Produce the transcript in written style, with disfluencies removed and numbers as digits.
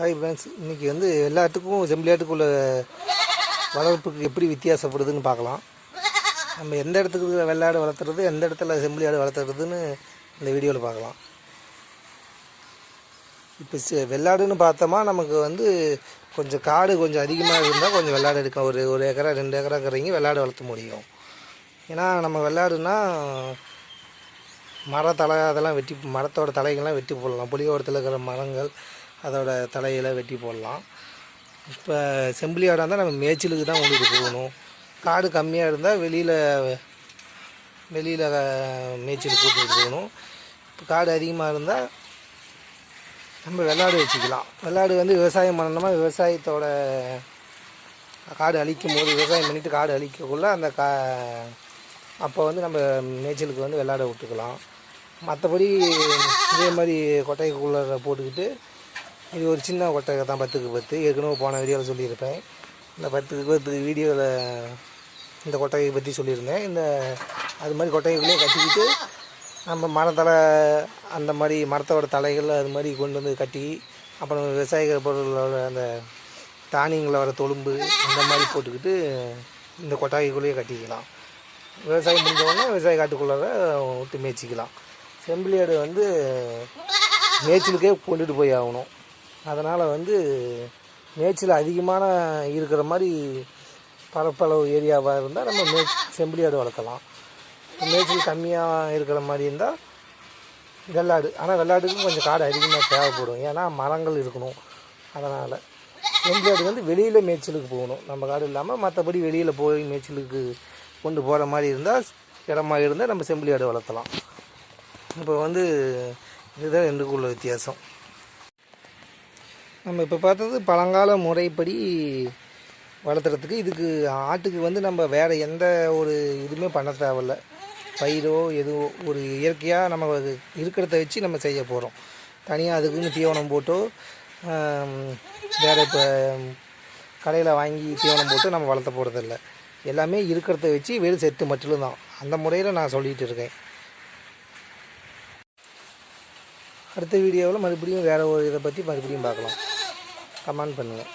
Hi friends, இன்றைக்கி வந்து எல்லாத்துக்கும் செம்பிளியாட்டுக்குள்ள வளர்ப்புக்கு எப்படி வித்தியாசப்படுதுன்னு பார்க்கலாம். நம்ம எந்த இடத்துக்கு வெள்ளாடு வளர்த்துறது, எந்த இடத்துல செம்பிளியாடு வளர்த்துறதுன்னு இந்த வீடியோவில் பார்க்கலாம். இப்போ வெள்ளாடுன்னு பார்த்தோமா, நமக்கு வந்து கொஞ்சம் காடு கொஞ்சம் அதிகமாக இருந்தால் கொஞ்சம் வெள்ளாடு இருக்கும். ஒரு ஏக்கரா 2 ஏக்கரா இருக்கிறவங்க வெள்ளாடு வளர்த்த முடியும். ஏன்னா நம்ம வெள்ளாடுனா மரத்தலை அதெல்லாம் மரத்தோட தலைகள்லாம் வெட்டி போடலாம். புளியோரத்தில் இருக்கிற மரங்கள் அதோட தலையில் வெட்டி போடலாம். இப்போ செம்பிளியாடாக இருந்தால் நம்ம மேய்ச்சலுக்கு தான் கொண்டுட்டு போகணும். காடு கம்மியாக இருந்தால் வெளியில் மேய்ச்சலுக்கு கூட்டிகிட்டு போகணும். இப்போ காடு அதிகமாக இருந்தால் நம்ம வெள்ளாடு வச்சுக்கலாம். வெள்ளாடு வந்து விவசாயம் பண்ணணுமா, விவசாயத்தோட காடு அழிக்கும் போது விவசாயம் பண்ணிவிட்டு காடு அழிக்கக்குள்ள அந்த அப்போ வந்து நம்ம மேய்ச்சலுக்கு வந்து வெள்ளாடை விட்டுக்கலாம். மற்றபடி இதே மாதிரி கொட்டைக்குள்ளே போட்டுக்கிட்டு, இது ஒரு சின்ன கொட்டகை தான், 10க்கு 10. ஏற்கனவே போன வீடியோவில் சொல்லியிருப்பேன். இந்த 10க்கு 10 வீடியோவில் இந்த கொட்டகையை பற்றி சொல்லியிருந்தேன். அது மாதிரி கொட்டகைக்குள்ளே கட்டிக்கிட்டு நம்ம மரத்தலை அந்த மாதிரி மரத்தோட தலைகள் அது மாதிரி கொண்டு வந்து கட்டி, அப்புறம் விவசாய பொருளோட அந்த தானியங்களை வர தொழும்பு அந்த மாதிரி போட்டுக்கிட்டு இந்த கொட்டகைக்குள்ளேயே கட்டிக்கலாம். விவசாயம் முடிஞ்சவொடனே விவசாய காட்டுக்குள்ளார விட்டு மேய்ச்சிக்கலாம். செம்பிளியாடு வந்து மேய்ச்சலுக்கே கொண்டுட்டு போய் ஆகணும். அதனால் வந்து மேய்ச்சல் அதிகமான இருக்கிற மாதிரி பரப்பளவு ஏரியாவாக இருந்தால் நம்ம செம்பிளியாடு வளர்க்கலாம். மேய்ச்சல் கம்மியாக இருக்கிற மாதிரி இருந்தால் வெள்ளாடு. ஆனால் வெள்ளாடுக்கும் கொஞ்சம் காடு அதிகமாக தேவைப்படும், ஏன்னா மரங்கள் இருக்கணும். அதனால் செம்பிளியாடு வந்து வெளியில் மேய்ச்சலுக்கு போகணும். நம்ம காடு இல்லாமல் மற்றபடி வெளியில் போய் மேய்ச்சலுக்கு கொண்டு போகிற மாதிரி இருந்தால், இடமா இருந்தால் நம்ம செம்பிளியாடு வளர்த்தலாம். இப்போ வந்து இதுதான் ரெண்டுக்குள்ள வித்தியாசம். நம்ம இப்போ பார்த்தது பழங்கால முறைப்படி வளர்த்துறதுக்கு. இதுக்கு ஆட்டுக்கு வந்து நம்ம வேறு எந்த ஒரு இதுவுமே பண்ண தேவையில்ல. பயிரோ எதுவோ ஒரு இயற்கையாக நம்ம இருக்கிறத வச்சு நம்ம செய்ய போகிறோம். தனியாக அதுக்குன்னு தீவனம் போட்டோ வேறு இப்போ கடையில் வாங்கி தீவனம் போட்டு நம்ம வளர்த்த போகிறதில்ல. எல்லாமே இருக்கிறத வச்சு வெறும் செட்டு மட்டும்தான். அந்த முறையில் நான் சொல்லிகிட்டு இருக்கேன். அடுத்த வீடியோவில் மறுபடியும் வேறு ஒரு இதை பற்றி மறுபடியும் பார்க்கலாம். கமெண்ட் பண்ணுங்கள்.